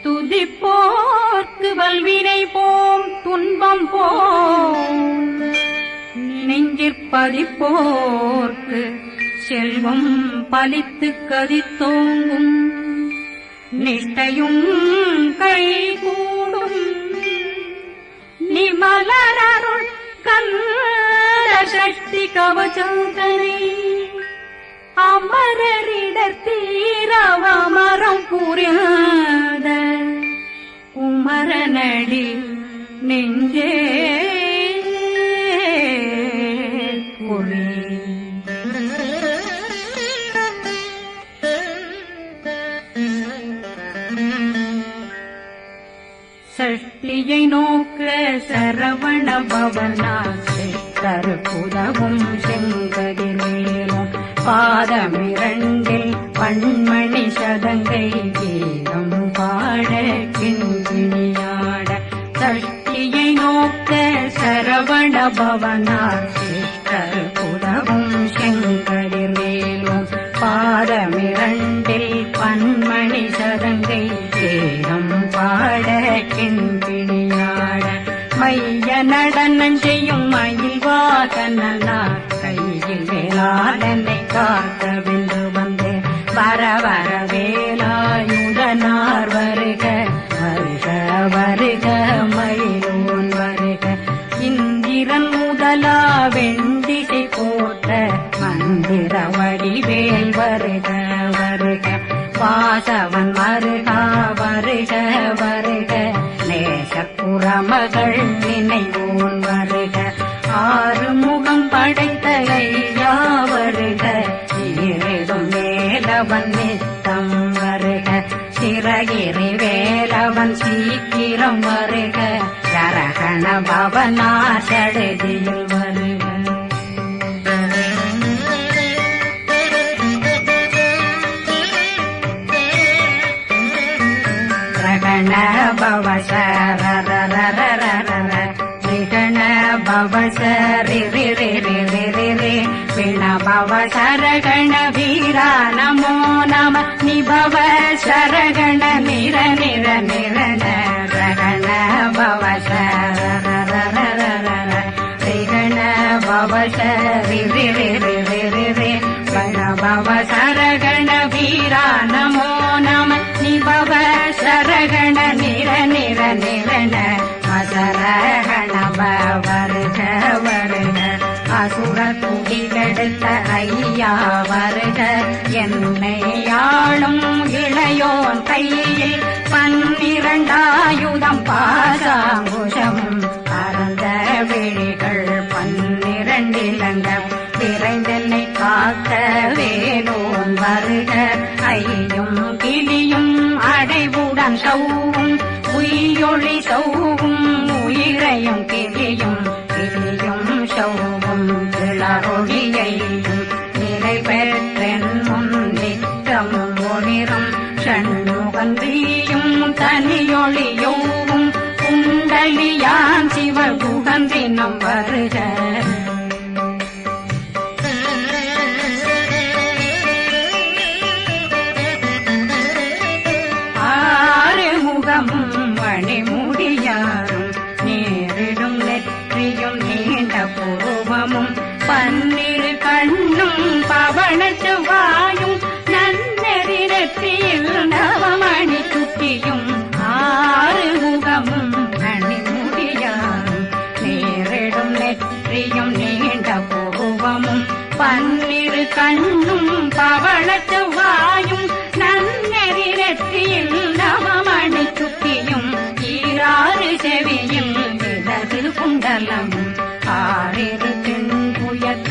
துதிப்போர்க்கு வல்வினை போம் துன்பம் போம் நெஞ்சிற்பதிப்போர்க்கு செல்வம் பலித்து கதித்தோங்கும் நிஷ்டையும் கைகூடும் நிமலரருள் கந்த சக்தி கவசந்தனை அமரரிடத்தீரவமரம் புரியாத குமரனடி நெஞ்சே புரி சஷ்டியை நோக்க சரவண பவனாசித்தர் புதவும் செங்கதிரேலும் பாதமிரண்டில் பண்மணி சதங்கை கீதம் பாட கிண்கிணியாட சஷ்டியை நோக்க சரவண பவனாசித்தர் புதவும் செங்கதிரேலும் பாதமிரண்டில் பண்மணி சதங்கை கீதம் பாட கிண்கிணியாட மைய நடனம் செய்யும் மயில் வாகனார் கையில் வேளாளனை காக்க வென்று வந்து வர வர வேலாயுதனார் வருக வருக வருக மயிலோன் வருக இந்திரன் முதலா வெண்டிசை போற்ற மந்திர வடிவேல் வருக வருக வாசவன் வருகா வருக வருக நேசப்புறமகள் நினைவோன் வருக ஆறு முகம் படைத்த ஐயா வருக ஈரேடும் வேலவன் நித்தம் வருக சிறகிரி வேலவன் சீக்கிரம் வருக ஜரகண பவனார் சடுதியில் வருக ரகண பவசரரரரரரர ரிகண பவசரி ரி பிண பவசரகண வீரா நமோ நம நிபவ சரகண நிர நிர நிரண ரகண பவசரரரரரர ரிகண பவசரி ரி பிண பவசரகண வீரா நமோ நம நிபவ சரகண நிர நிர நிரண மசரகண வருக வருக அசுர துடி கெடுத்த ஐயா வருக என்னை ஆளும் இளையோன் கையில் 12 பாசாங்குஷம் பரந்த விழிகள் 12 இலங்கம் விரைந்தென்னை காக்க வேலோன் வருக ஐயும் கிளியும் அடைவுடன் சௌவும் உயிரொளி சௌவும் உயிரையும் கிளியும் கிளியும் சௌவும் கிளரொளியையும் நிறைவேற்றென் முன் நித்தமும் ஒளிரும் ஷண்முகன் வீயும் தனியொளியோவும் குண்டலியான் சிவகுகந்தினம் வருக மணிமுடியாரும் நேரிடும் நெற்றியும் நீண்ட பூவமும் 12 கண்ணும் பவனத்து வாயும் நன்னெறி நெற்றியில் நவமணி சுட்டியும் 6 முகமும் மணிமுடியாரும் நேரிடும் நெற்றியும் நீண்ட பூவமும் 12 கண்ணும் பவனத்து வாயும் நன்னெறி நெற்றியில் நவமணி சுட்டியும் 6 செவியும் விலகு குண்டலம் 6 தின்புயத்த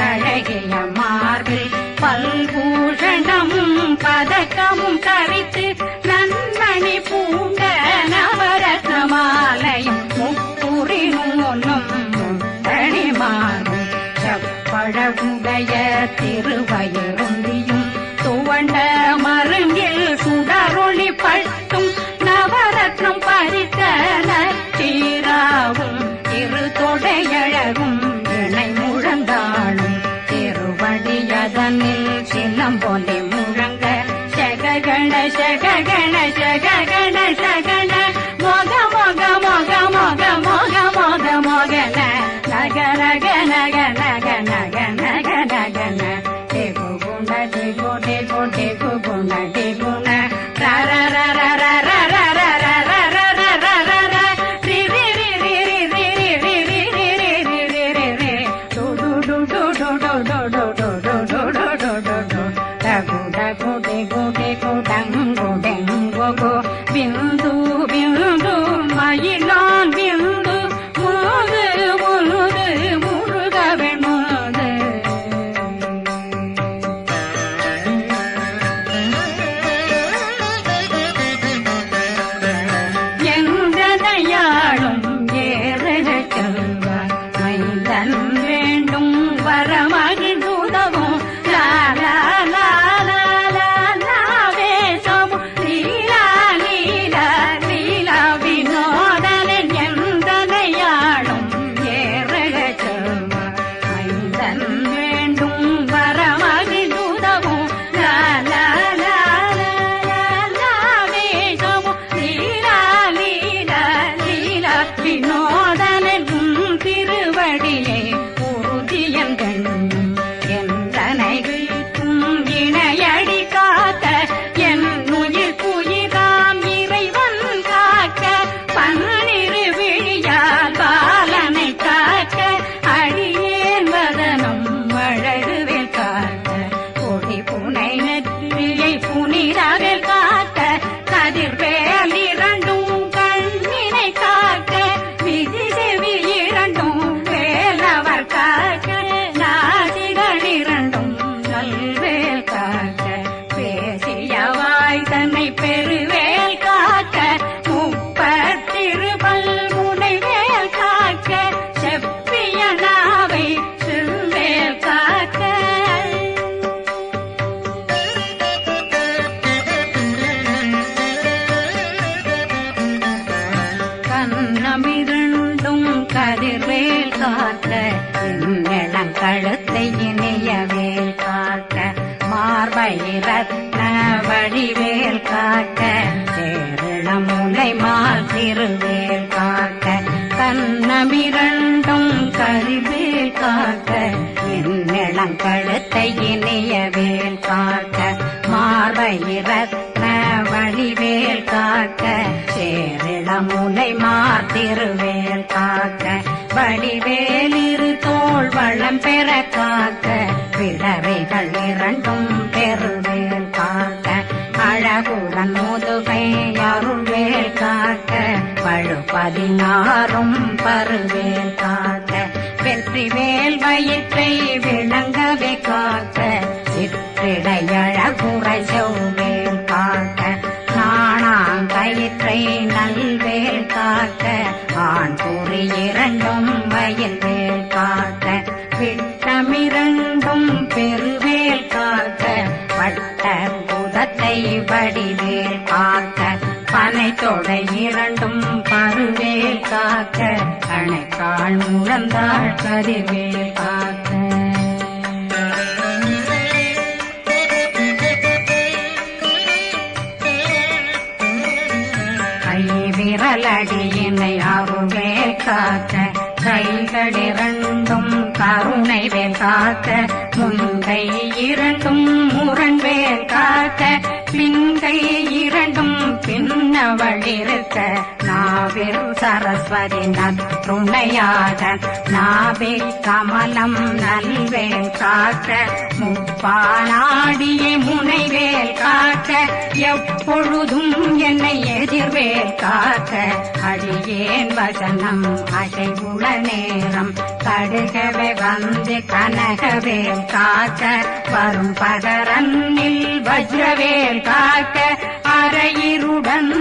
காக்க இளங்கழுத்தை இனியவேல் காக்க மார்பை ரத்ன வடிவேல் காக்க சேரிளமுலை மால் திருவேல் காக்க கண்ணமிரண்டும் கரிவேல் காக்க இளங்கழுத்தை இனியவேல் காக்க மார்பை ரத்ன வடிவேல் காக்க சேரிளமுலை மால் திருவேல் காக்க வடிவேலிரு தோள் வளம் பெற காக்க விடவைகள் இரண்டும் பெருவேல் காக்க அழகுடன் முதுகை அருள்வேல் காக்க பழு16 பருவேல் காக்க வெற்றிவேல் வயிற்றை விளங்கவே காக்க சிற்றிடையழகுரை செவ்வேல் காக்க நாணாங்கயிற்றை நல்வேல் காக்க ஆண் குறி இரண்டும் வயல்வேல் காக்க விட்டமிரண்டும் பெருவேல் காக்க வட்ட புதத்தை வடிவேல் காக்க பனை தொடை இரண்டும் பருவேல் காக்க கணைக்கால் முழந்தாள் கதிர்வேல் காக்க விரலடியினை அருள்வேல் காக்க கைகளிரண்டும் கருணை வேல் காக்க முன்கை இரண்டும் முரண்வேல் காக்க பின்கை இரண்டும் பின்னவளிருக்க நாவில் சரஸ்வதி நற்றுணையாக நாவே கமலம் நல்வேல் காக்க முப்பானாடியை முனைவேல் காக்க எப்பொழுதும் என்னை எதிர்வேல் காக்க அடியேன் வசனம் அசைவுள நேரம் கடுகவே வந்து கனகவேல் காக்க வரும் பகரன்னில் வஜ்ரவேல் காக்க அரையிருடன்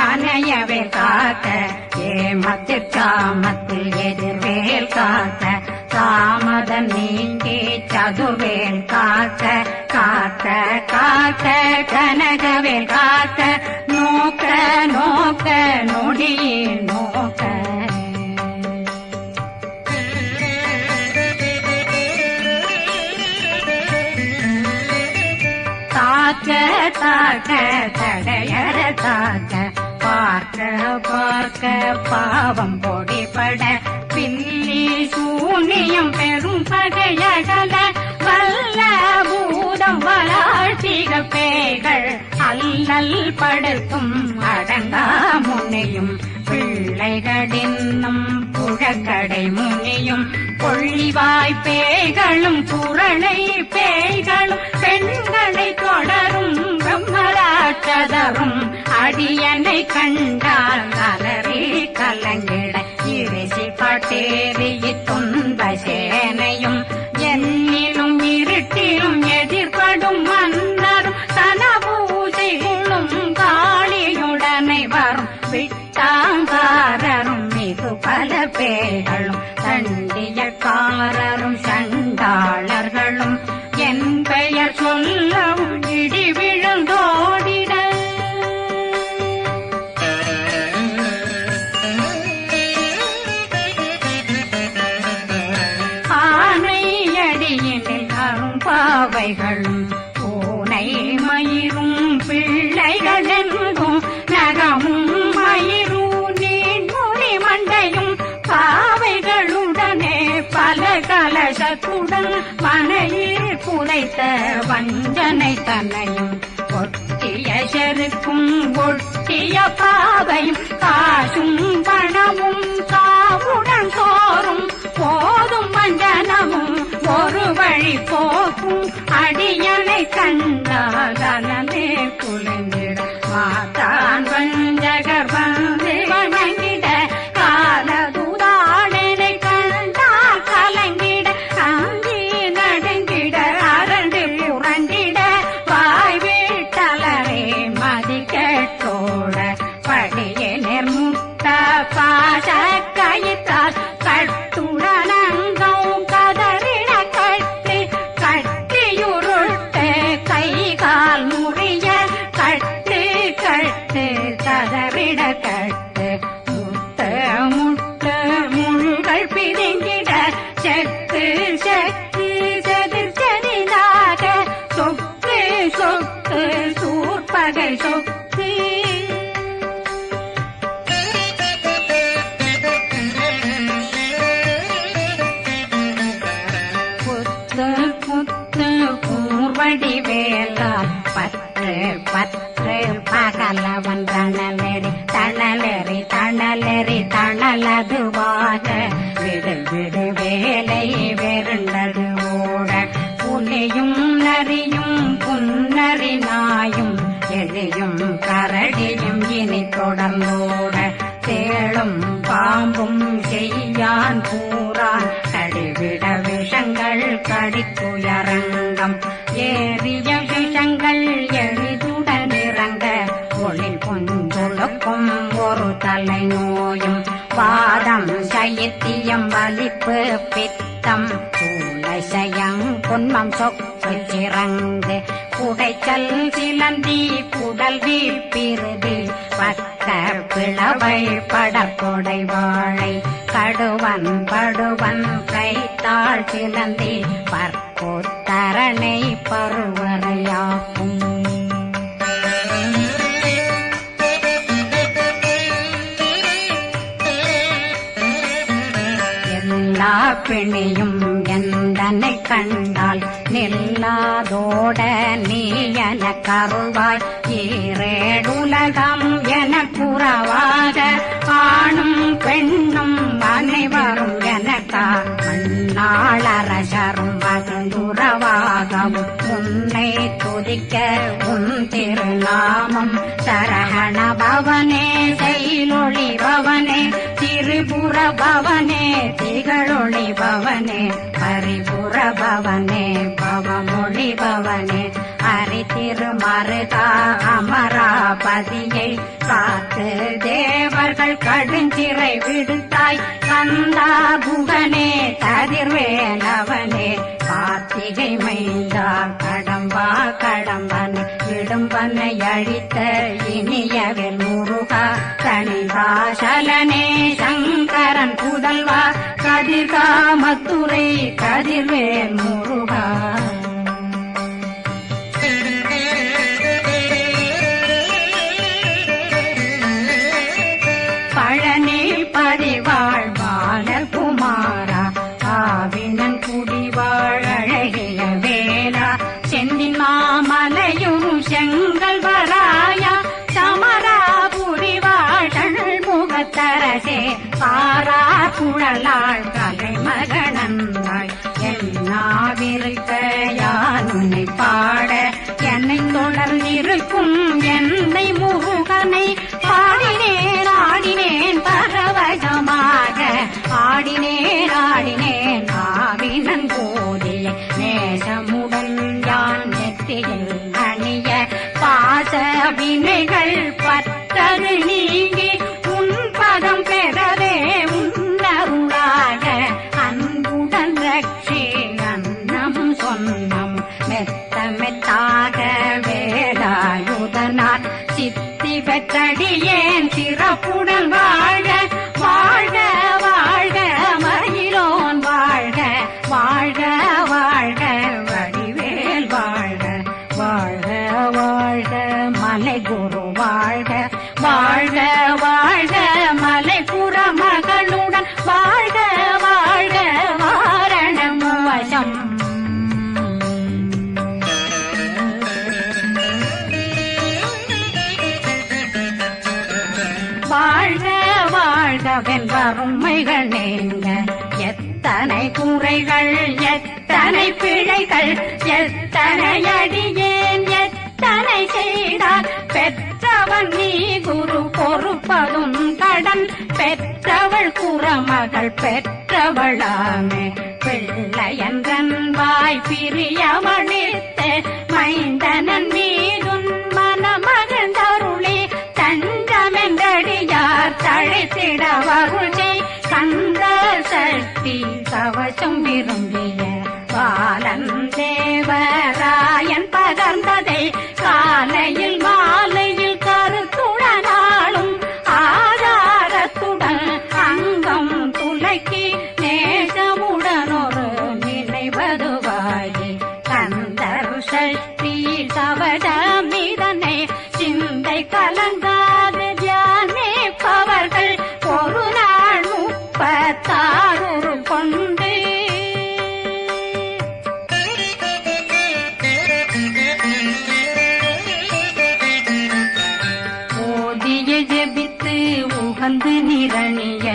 அணையவே காக்க ஏமத்தில் காமத்தில் எதிர்வேல் காக்க தாமதம் நீங்கி சதுர்வேல் காக்க காக்க காக்க கனகவேல் காக்க நோக்க நோக்க நொடியே நோக்க தாக்க தாக்க தடையற தாக்க பார்க்க பார்க்க பாவம் பொடிபட பில்லி சூனியம் பெரும் பகையகல வல்ல பூதம் வளாழ்த்திக பேய்கள் அல்லல் படுத்தும் அடங்கா முனையும் பிள்ளைகளின்னும் புழக்கடை முனியும் கொள்ளிவாய் பேய்களும் குரளை பேய்களும் பெண்களை தொடரும் பிரம்மராட்சதரும் அடியனை கண்டால் அலறி கலங்கிட இரிசி பட்டேறிய துன்ப சேனையும் என்னிலும் இருட்டிலும் எதிர்படும் மன்னரும் தனபூஜைகளும் காளியுடனை வரும் விட்டாங்காரரும் மிகு பல பேர்களும் தண்டியக்காரரும் சண்டாளர்களும் என் பெயர் சொல்லவும் இடி விழுந்தோடிட ஆனை அடியினில் அரும்பாவைகளும் பூனை மயிரும் பிள்ளைகளெங்கும் நகமும் மயிரும் நீண்முடி மண்டையும் பாவைகளுடனே பல கலசத்துடன் மனையில் புதைத்த வஞ்சனை தன்னையும் ஒட்டிய செருக்கும் ஒட்டிய பாவையும் காசும் பணமும் காவுடன் சோறும் போதும் வஞ்சனமும் ஒரு வழி போக்கும் அடியனை கண்டால் அலமே குளிந்திட மாதான் வஞ்சகர் வந்து வணங்கிட காலதுதாடனை கண்டால் கலங்கிட அங்கி நடுங்கிட அரண்டு புரண்டிட வாய் வீட்டலரே மதி கேட்டோட படியே நிர்முட்ட பாச கயிற்றால் கட்டுடனங்கும் கதறிட கட்டி கட்டியுருட்டு கை கால் முறிய கட்டு கட்டு கதறிட கட்டு முட்ட முட்ட முள்கள் பிதுங்கி தணலெறி தணலெறி தணலதுவாக விடு விடு வேலை வெருண்டது ஓட புலியும் நரியும் புன்னரி நாயும் எலியும் கரடியும் இனி தொடர்ந்தோட தேளும் பாம்பும் செய்யான் கூறான் கடிவிட விஷங்கள் கடிக்குயரங்கம் ஏறிய விஷங்கள் எளிதுடன் இறங்க ஒளில் கொஞ்சொழுக்கும் ஒரு தலை நோயும் வாதம் சைத்தியம் வலிப்பு பித்தம் சூளைசயம் பொன்மம் சொக்கு சிறங்கு குடைச்சல் சிலந்தி குடல் வீப்பிருதி பக்க பிளவை படற்கொடை வாழை கடுவன் படுவன் கைத்தாள் சிலந்தி பற்கோத்தரணை பருவரையாக்கும் பிணியும் எந்தனை கண்டால் நில்லாதோட நீ என கருவாய் ஈரேடுலகம் என குறவாக ஆணும் பெண்ணும் அனைவரும் எனக்கா மண்ணாளரசரும் மகந்துறவாகவும் உன்னை துதிக்க உன் திருநாமம் சரகண பவனே செயலொளி பவனே திரிபுர பவனே திகழொளி பவனே பரிபுர பவனே பவமொழி பவனே ஹரி திருமருகா அமராபதியை காத்து தேவர்கள் கடுஞ்சிறை விடுத்தாய் கந்தா குகனே கதிர்வேலவனே கார்த்திகை மைந்தா கடம்பா கடம்பன் இடும்பனை அழித்த இனியவில் முருகா தனிதாசலனே சங்கரன் புதல்வா கதிர்காமத்துறை கதிர்வேல் முருகா பழனி பதிவாழ் பாலர் குமாரா ஆவினன் குடிவாழ் அழகிய வேளா செந்தின் மாமலையும் செங்கல் வராயா சமரா புரிவாழ் முகத்தரசே பாரா குழலாள் கலை மகனந்தாய் என்னாவிருக்க யானுனை பாட என்னை தொடர்ந்திருக்கும் என்னை முருகனை பாடினேன் ஆடினேன் பரவசமாக ஆடினேன் ஆடினேன் ஆவினன் போதிய நேசமுடன் யான் நெத்தியில் அணிய பாச வினைகள் பத்தது நீங்கி உன் பதம் பெறவே உன்னருளாக அன்புடன் ரட்சி அன்னம் சொன்னம் மெத்த மெத்தாக வேலாயுதனார் சித்தி பெற்றடியேன் சிறப்புடன் வாழ்க வாழ்க வாழ்க மயிலோன் வாழ்க வாழ்க வாழ்க வடிவேல் வாழ்க வாழ்க வாழ்க மலை குரு வாழ்க வாழ்க வாழ்க மலை புற மகளுடன் வாழ்க வாழ்க வாரணம் வசம் வாழ்க வாழ்கவென் வறுமைகள் நீங்க எத்தனை குறைகள் எத்தனை பிழைகள் எத்தனை அடியேன் எத்தனை செய்தார் பெற்றவன் நீ குரு பொறுப்பதும் கடன் பெற்றவள் குறமகள் பெற்றவளாமே பிள்ளையன்றன் வாய் பிரியவழித்த மைந்தனன் மீதுன் மனமகந்தருளி தஞ்சமென்றடியார் தழைத்திட வருளை கந்த சக்தி கவசம் விரும்பிய பாலன் தேவராயன் பகர்ந்ததை காலையில் மாலையில் கருத்துடனாலும் ஆதாரத்துடன் அங்கம் துலக்கி நேசமுடனொரு நினைவதுவாகி கந்தர் சக்தி கவசமிதனை சிந்தை கலங்காது தியானிப்பவர்கள் ஒரு நாள் 36 கொண்டு அகந்து நிரணிய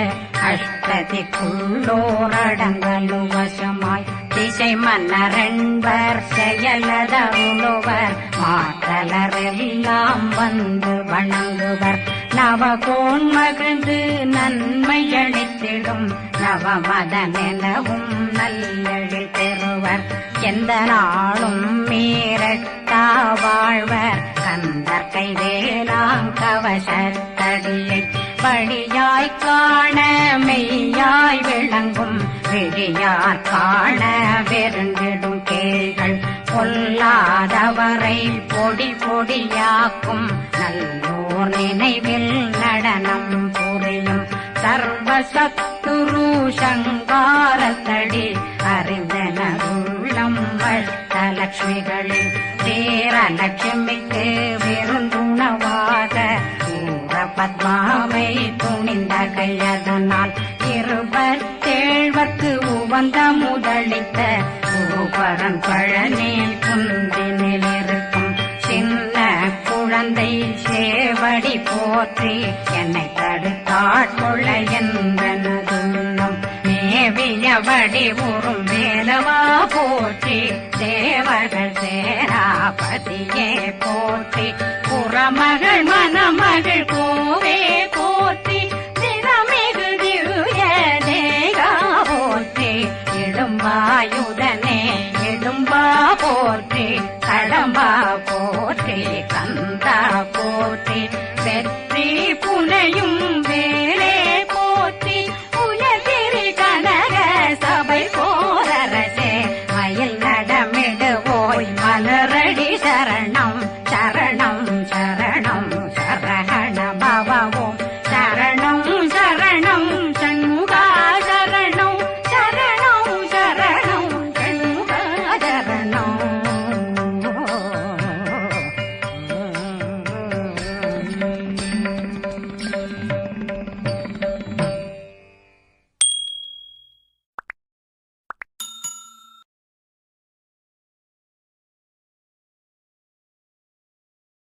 அஷ்டதிக்குள்ளோரடங்கலும் வசமாய் திசை மன்னரன்பர் செயலதருளுவர் மாற்றலரெல்லாம் வந்து வணங்குவர் நவகோன் மகிழ்ந்து நன்மையளித்திடும் நவமதனெனவும் நல்லெழில் பெறுவர் எந்த நாளும் மீறட்டா வாழ்வர் கந்தர் கைவேலாங்கவசத்தடியை வழியாய் காண மெய்யாய் விளங்கும் விழியார் காண வெருண்டிடும் கேள்கள் பொல்லாதவரை பொடி பொடியாக்கும் நல்லோர் நினைவில் நடனம் புரியும் சர்வசத்துரு சங்காரத்தடி அறிந்தனருள்ளம் வஷ்டலட்சுமிகளில் வீரலட்சுமிக்கு விருந்துணவாக பத்மாவை துணிந்த கையதனால் 27 உவந்த முதலித்த பூபரன் பழனில் குந்தினில் இருக்கும் சின்ன குழந்தை சேவடி போற்றி என்னை தடுத்தாட்கொள்ள என்பனதுள்ளம் மேவியபடி உறும் வேலவா போற்றி தேவர்கள் சேராபதியே போற்றி புறமகள் மணமகள் கோவே